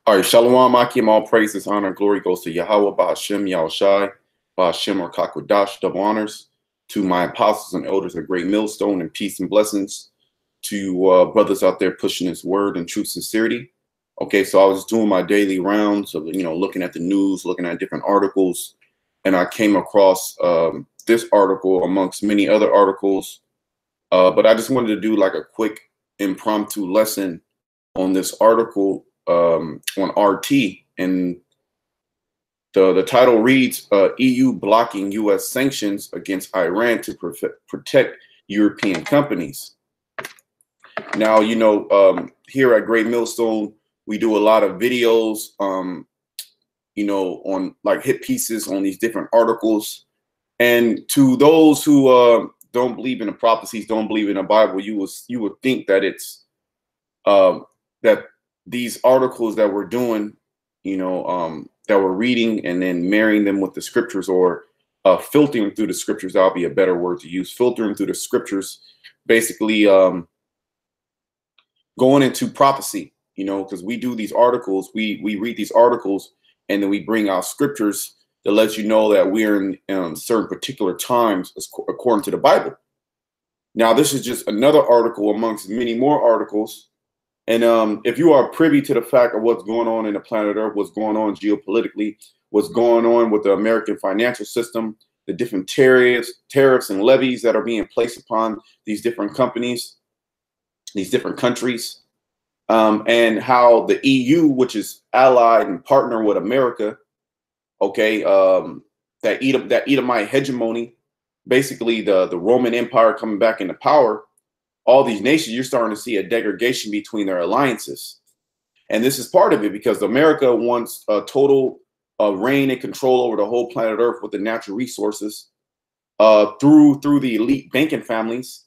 All right, Shalom Akim, all praises, honor, glory goes to Yahweh, Ba'ashem, Yahushai, Ba'ashem, or Kakwadash, double honors to my apostles and elders of Great Millstone, and peace and blessings to brothers out there pushing this word and true sincerity. Okay, so I was doing my daily rounds of, looking at the news, looking at different articles, and I came across this article amongst many other articles, but I just wanted to do like a quick impromptu lesson on this article on RT, and the title reads EU blocking US sanctions against Iran to protect European companies. Now, here at Great Millstone, we do a lot of videos, on like hit pieces on these different articles. And to those who don't believe in the prophecies, don't believe in the Bible, you would think that it's that these articles that we're doing, that we're reading and then marrying them with the scriptures, or filtering through the scriptures. That'll be a better word to use. Filtering through the scriptures, basically going into prophecy, because we do these articles, we read these articles, and then we bring out scriptures that lets you know that we're in certain particular times according to the Bible. Now, this is just another article amongst many more articles. And if you are privy to the fact of what's going on in the planet Earth, what's going on geopolitically, what's going on with the American financial system, the different tariffs and levies that are being placed upon these different companies, these different countries, and how the EU, which is allied and partner with America, okay, that Edomite hegemony, basically the Roman Empire coming back into power. All these nations, you're starting to see a degradation between their alliances. And this is part of it, because America wants a total reign and control over the whole planet Earth with the natural resources through the elite banking families.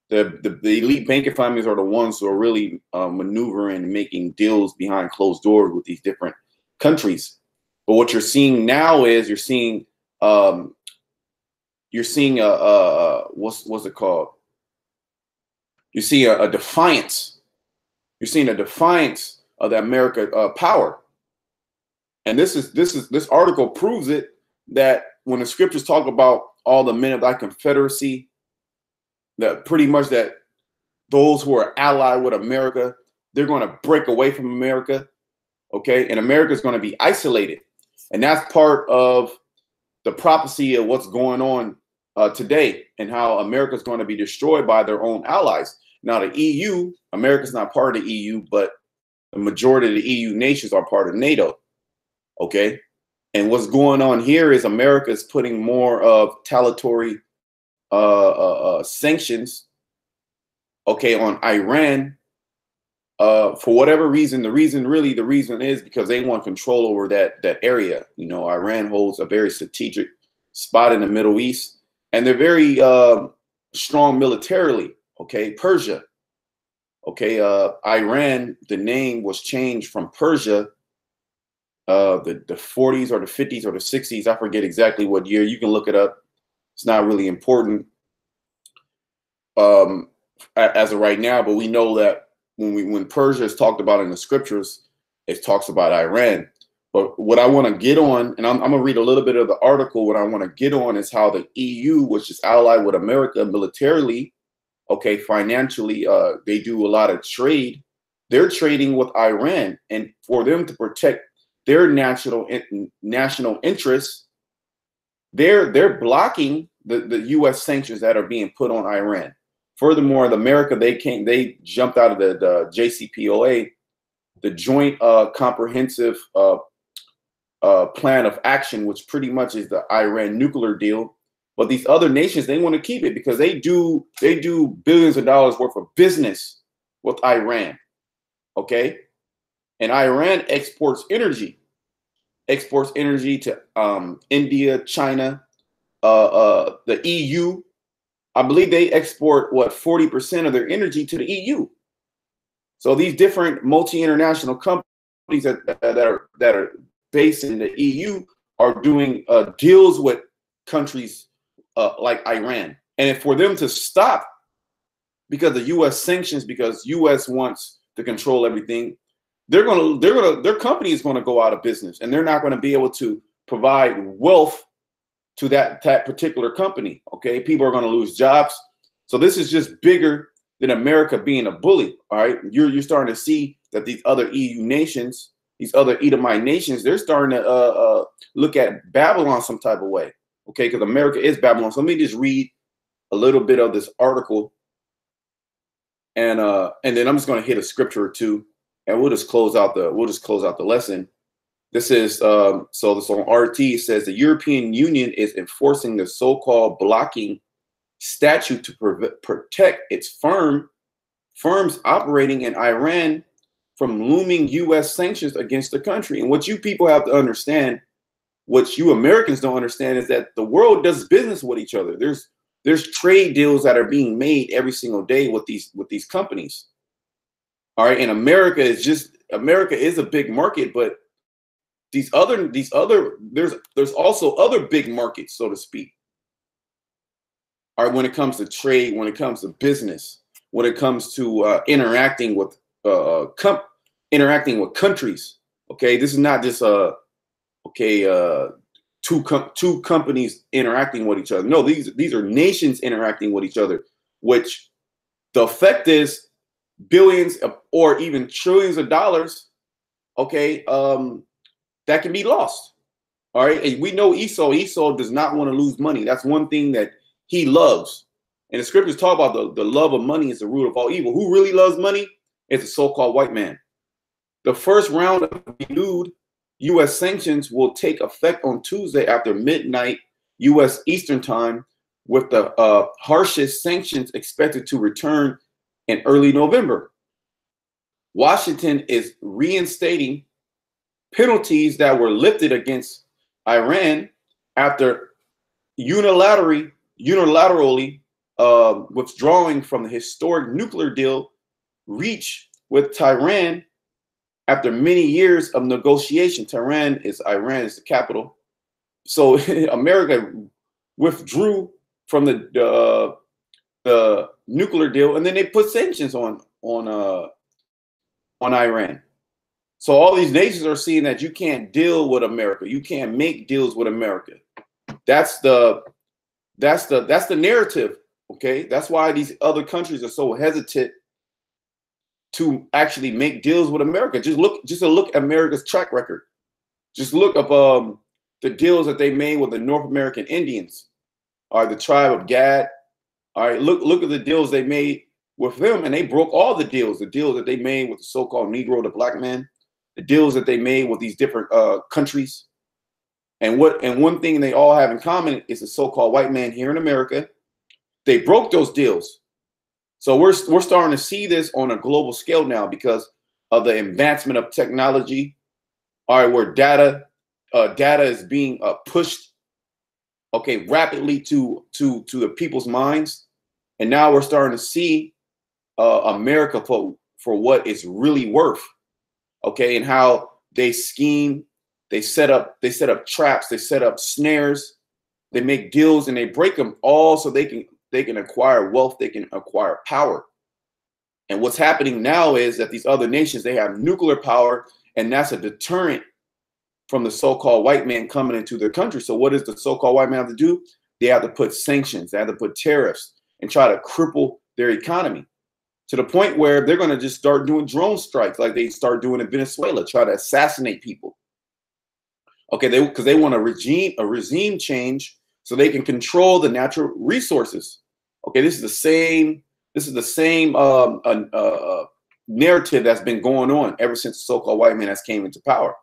The elite banking families are the ones who are really maneuvering and making deals behind closed doors with these different countries. But what you're seeing now is you're seeing what's it called? You see a defiance. You're seeing a defiance of the America power, and this article proves it. That when the scriptures talk about all the men of thy confederacy, that pretty much that those who are allied with America, they're going to break away from America, okay? And America is going to be isolated, and that's part of the prophecy of what's going on today, and how America is going to be destroyed by their own allies. Now, the EU, America's not part of the EU, but the majority of the EU nations are part of NATO, okay? And what's going on here is America is putting more of retaliatory sanctions, okay, on Iran for whatever reason. The reason is because they want control over that area. Iran holds a very strategic spot in the Middle East, and they're very strong militarily. Okay, Persia. Okay, Iran, the name was changed from Persia, the 40s or the 50s or the 60s. I forget exactly what year. You can look it up. It's not really important as of right now, but we know that when Persia is talked about in the scriptures, it talks about Iran. But what I want to get on, and I'm going to read a little bit of the article, what I want to get on is how the EU, which is allied with America militarily, okay, financially, they do a lot of trade. They're trading with Iran, and for them to protect their national interests, they're blocking the U.S. sanctions that are being put on Iran. Furthermore, America, they jumped out of the JCPOA, the Joint Comprehensive Plan of Action, which pretty much is the Iran nuclear deal. But these other nations, they want to keep it because they do billions of dollars worth of business with Iran, okay? And Iran exports energy to India, China, the EU. I believe they export 40% of their energy to the EU. So these different multi-international companies that are based in the EU are doing deals with countries like Iran. And for them to stop because the U.S. sanctions, because U.S. wants to control everything, their company is going to go out of business, and they're not going to be able to provide wealth to that particular company. Okay, people are going to lose jobs. So this is just bigger than America being a bully. All right, you're starting to see that these other EU nations, these other Edomite nations, they're starting to look at Babylon some type of way. Okay, because America is Babylon. So let me just read a little bit of this article, and then I'm just going to hit a scripture or two, and we'll just close out the lesson. This is so this on RT. It says the European Union is enforcing the so-called blocking statute to protect its firms operating in Iran from looming U.S. sanctions against the country. And what you people have to understand, what you Americans don't understand, is that the world does business with each other. There's trade deals that are being made every single day with these companies. All right, and America is a big market, but there's also other big markets, so to speak. All right, when it comes to trade, when it comes to business, when it comes to interacting with countries. Okay, this is not just two companies interacting with each other. No, these are nations interacting with each other, which the effect is billions or even trillions of dollars. Okay, that can be lost. All right, and we know Esau does not want to lose money. That's one thing that he loves. And the scriptures talk about the love of money is the root of all evil. Who really loves money? It's a so-called white man. The first round of renewed U.S. sanctions will take effect on Tuesday after midnight U.S. Eastern Time, with the harshest sanctions expected to return in early November. Washington is reinstating penalties that were lifted against Iran after unilaterally withdrawing from the historic nuclear deal reached with Tehran after many years of negotiation. Iran is the capital. So America withdrew from the nuclear deal, and then they put sanctions on Iran. So all these nations are seeing that you can't deal with America. You can't make deals with America. That's the narrative. Okay, that's why these other countries are so hesitant to actually make deals with America. Just look at America's track record. Just look up the deals that they made with the North American Indians, or the tribe of Gad. All right, look at the deals they made with them, and they broke all the deals. The deals that they made with the so-called Negro, the black man, the deals that they made with these different countries. And one thing they all have in common is the so-called white man here in America. They broke those deals. So we're starting to see this on a global scale now because of the advancement of technology. All right, where data is being pushed, okay, rapidly to the people's minds, and now we're starting to see America for what it's really worth. Okay, and how they scheme, they set up traps, they set up snares, they make deals, and they break them all so they can acquire wealth, they can acquire power. And what's happening now is that these other nations, they have nuclear power, and that's a deterrent from the so-called white man coming into their country. So what does the so-called white man have to do? They have to put sanctions, they have to put tariffs, and try to cripple their economy to the point where they're going to just start doing drone strikes like they start doing in Venezuela, try to assassinate people. Okay, because they want a regime change so they can control the natural resources. Okay, this is the same narrative that's been going on ever since the so-called white man has came into power.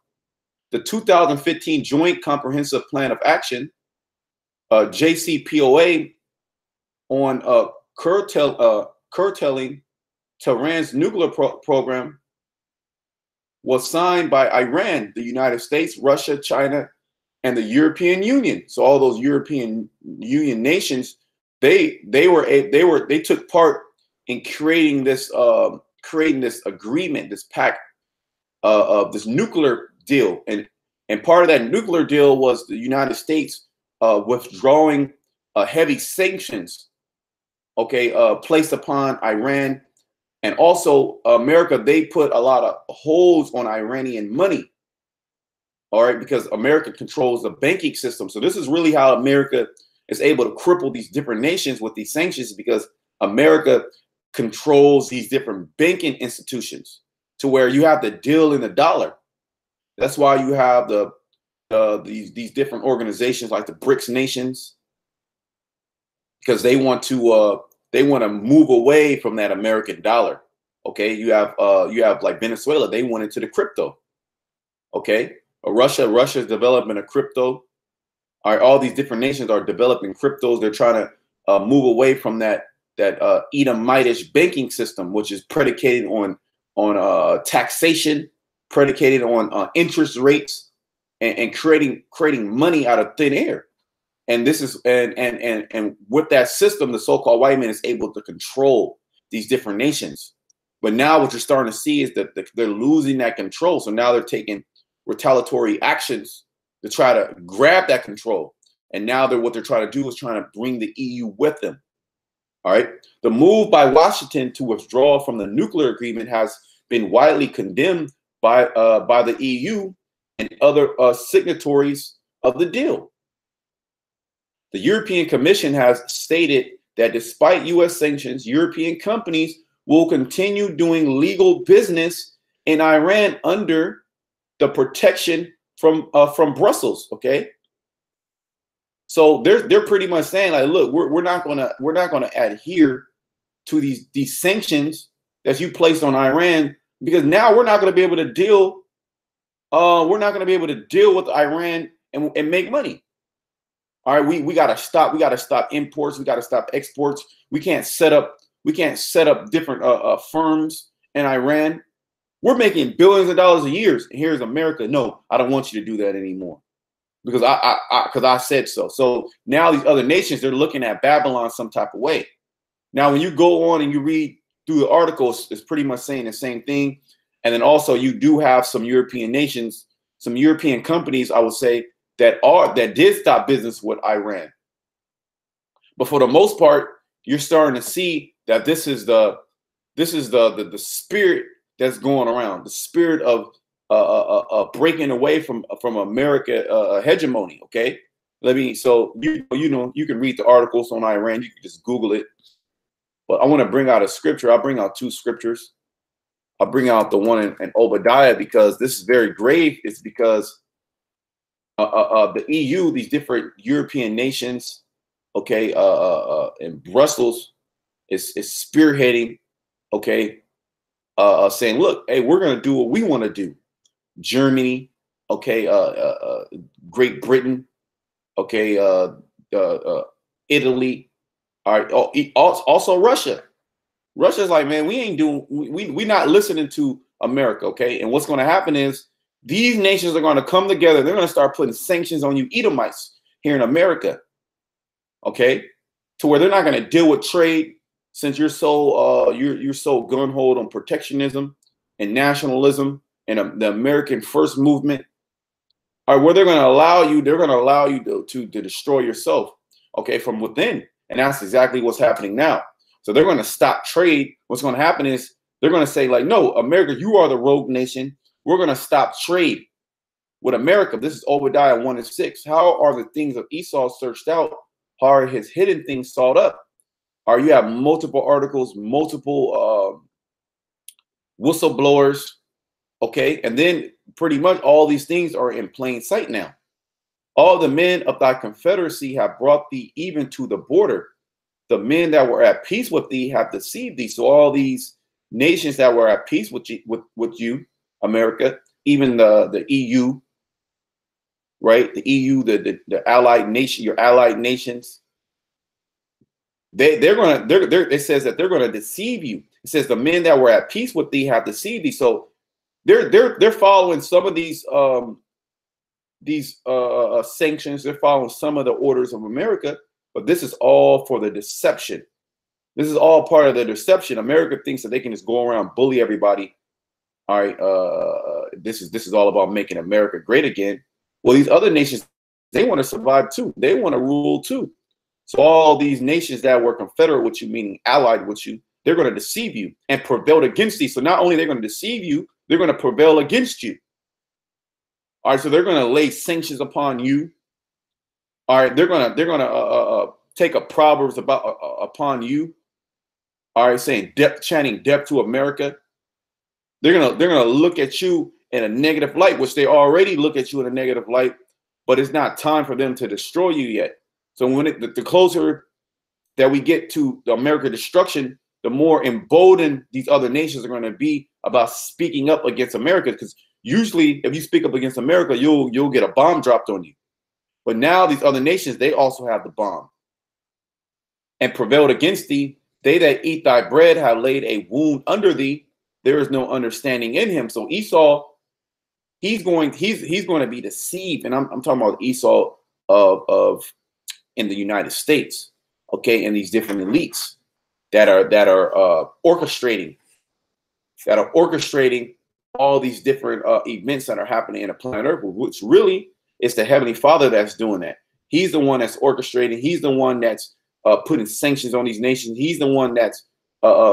The 2015 Joint Comprehensive Plan of Action, JCPOA, on curtailing Tehran's nuclear program was signed by Iran, the United States, Russia, China, and the European Union. So all those European Union nations, they took part in creating this agreement, this pact of this nuclear deal, and part of that nuclear deal was the United States withdrawing heavy sanctions, okay, placed upon Iran And also America, they put a lot of holds on Iranian money. All right, because America controls the banking system. So this is really how America is able to cripple these different nations with these sanctions, because America controls these different banking institutions to where you have to deal in the dollar. That's why you have these different organizations like the BRICS nations, because they want to move away from that American dollar. Okay, you have like Venezuela, they went into the crypto. Okay, Russia's developing a crypto. All right, all these different nations are developing cryptos. They're trying to move away from that Edomitish banking system, which is predicated on taxation, predicated on interest rates, and creating money out of thin air. And this is and with that system, the so-called white man is able to control these different nations. But now what you're starting to see is that they're losing that control. So now they're taking retaliatory actions to try to grab that control. And now what they're trying to do is trying to bring the EU with them. All right. The move by Washington to withdraw from the nuclear agreement has been widely condemned by the EU and other signatories of the deal. The European Commission has stated that despite U.S. sanctions, European companies will continue doing legal business in Iran under the protection from Brussels. Okay, so they're pretty much saying like, look, we're not gonna adhere to these sanctions that you placed on Iran, because now we're not gonna be able to deal. We're not gonna be able to deal with Iran and make money. All right, we gotta stop. We gotta stop imports. We gotta stop exports. We can't set up different firms in Iran. We're making billions of dollars a year. And here's America. No, I don't want you to do that anymore, because I said so. So now these other nations, they're looking at Babylon some type of way. Now, when you go on and you read through the articles, it's pretty much saying the same thing. And then also you do have some European nations, some European companies, I would say, that did stop business with Iran. But for the most part, you're starting to see that this is the spirit that's going around, the spirit of breaking away from America hegemony. Okay, so you can read the articles on Iran. You can just Google it. But I want to bring out a scripture. I'll bring out two scriptures. I'll bring out the one in Obadiah, because this is very grave. It's because the EU, these different European nations, okay, in Brussels is spearheading, okay, saying, look, hey, we're going to do what we want to do. Germany, okay, Great Britain, okay, Italy, all right, also Russia. Russia's like, man, we're not listening to America, okay? And what's going to happen is these nations are going to come together. They're going to start putting sanctions on you Edomites here in America, okay? To where they're not going to deal with trade, since you're so gun-ho on protectionism and nationalism and the American First movement. All right, where they're going to allow you to destroy yourself, okay, from within. And that's exactly what's happening now. So they're going to stop trade. What's going to happen is they're going to say, like, no, America, you are the rogue nation. We're going to stop trade with America. This is Obadiah 1:6. How are the things of Esau searched out? How are his hidden things sought up? Or you have multiple articles, multiple whistleblowers, okay? And then pretty much all these things are in plain sight now. All the men of thy confederacy have brought thee even to the border. The men that were at peace with thee have deceived thee. So all these nations that were at peace with you, America, even the EU, right? The EU, the allied nation, your allied nations. It says that they're gonna deceive you. It says the men that were at peace with thee have deceived thee. So they're following some of these sanctions. They're following some of the orders of America, but this is all for the deception. This is all part of the deception. America thinks that they can just go around bully everybody. All right, this is all about making America great again. Well, these other nations, they want to survive too. They want to rule too. So all these nations that were confederate with you, meaning allied with you, they're going to deceive you and prevail against thee. So not only they're going to deceive you, they're going to prevail against you. All right, so they're going to lay sanctions upon you. All right, they're gonna take a proverbs upon you. All right, saying chanting death to America. They're gonna look at you in a negative light, which they already look at you in a negative light, but it's not time for them to destroy you yet. So when the closer that we get to the American destruction, the more emboldened these other nations are going to be about speaking up against America. Because usually, if you speak up against America, you'll get a bomb dropped on you. But now these other nations, they also have the bomb. And prevailed against thee, they that eat thy bread have laid a wound under thee. There is no understanding in him. So Esau, he's going to be deceived. And I'm talking about Esau of in the United States, okay, and these different elites that are orchestrating all these different events that are happening in the planet Earth, which really is the Heavenly Father that's doing that. He's the one that's orchestrating. He's the one that's putting sanctions on these nations. He's the one that's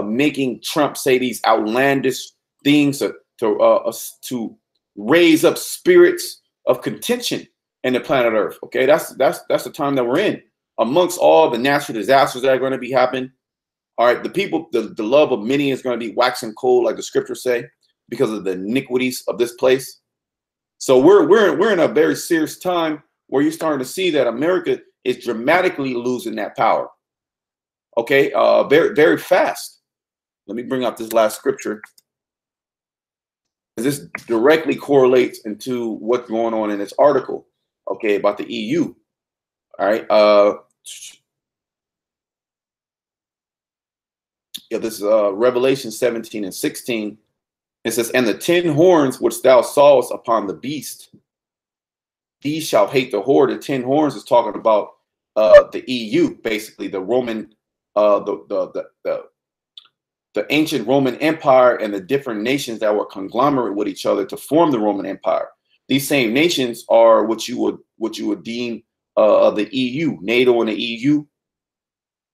making Trump say these outlandish things to raise up spirits of contention in the planet Earth. Okay, that's the time that we're in. Amongst all the natural disasters that are going to be happening, all right, the love of many is going to be waxing cold, like the scriptures say, because of the iniquities of this place. So we're in a very serious time where you're starting to see that America is dramatically losing that power. Okay, very, very fast. Let me bring up this last scripture. This directly correlates into what's going on in this article, okay, about the EU. All right. Yeah, this is Revelation 17 and 16. It says, and the 10 horns which thou sawest upon the beast, these shall hate the whore. The 10 horns is talking about the EU, basically the Roman, the ancient Roman Empire and the different nations that were conglomerate with each other to form the Roman Empire. These same nations are what you would deem the EU, NATO and the EU.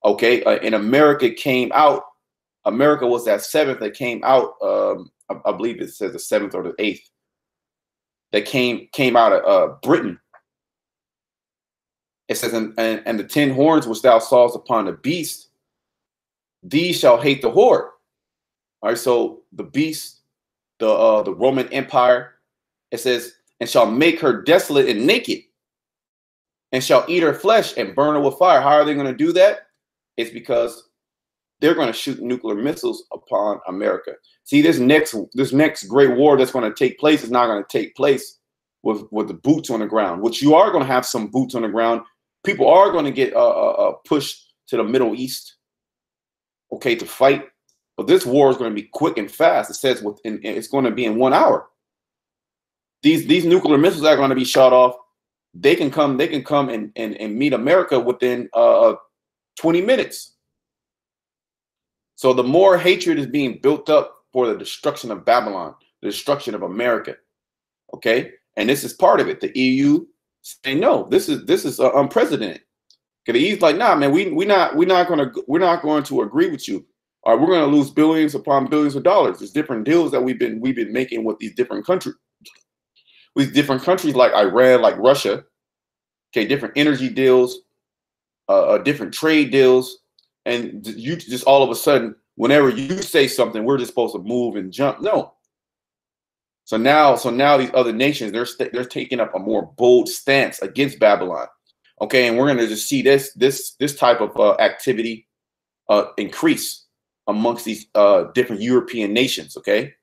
Okay, and America came out. America was that seventh that came out. I believe it says the 7th or the 8th that came out of Britain. It says, and the 10 horns which thou sawest upon the beast, these shall hate the whore. All right, so the beast, the Roman Empire, it says, and shall make her desolate and naked, and shall eat her flesh and burn her with fire. How are they going to do that? It's because they're going to shoot nuclear missiles upon America. See, this next great war that's going to take place is not going to take place with the boots on the ground, which you are going to have some boots on the ground. People are going to get pushed to the Middle East, okay, to fight. But this war is going to be quick and fast. It says it's going to be in 1 hour. These nuclear missiles are going to be shot off. They can come and meet America within 20 minutes. So the more hatred is being built up for the destruction of Babylon, the destruction of America. Okay, and this is part of it. The EU say no. This is unprecedented. Because the EU's like, nah, man, we're not going to agree with you. All right, we're going to lose billions upon billions of dollars. There's different deals that we've been making with these different countries. With different countries like Iran, like Russia. Okay, different energy deals, different trade deals. And you just all of a sudden, whenever you say something, we're just supposed to move and jump. No. So now these other nations, they're taking up a more bold stance against Babylon. Okay, and we're going to just see this type of activity increase amongst these different European nations. Okay.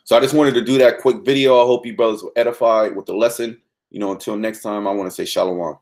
So I just wanted to do that quick video. I hope you brothers were edified with the lesson. You know, until next time, I want to say shalom.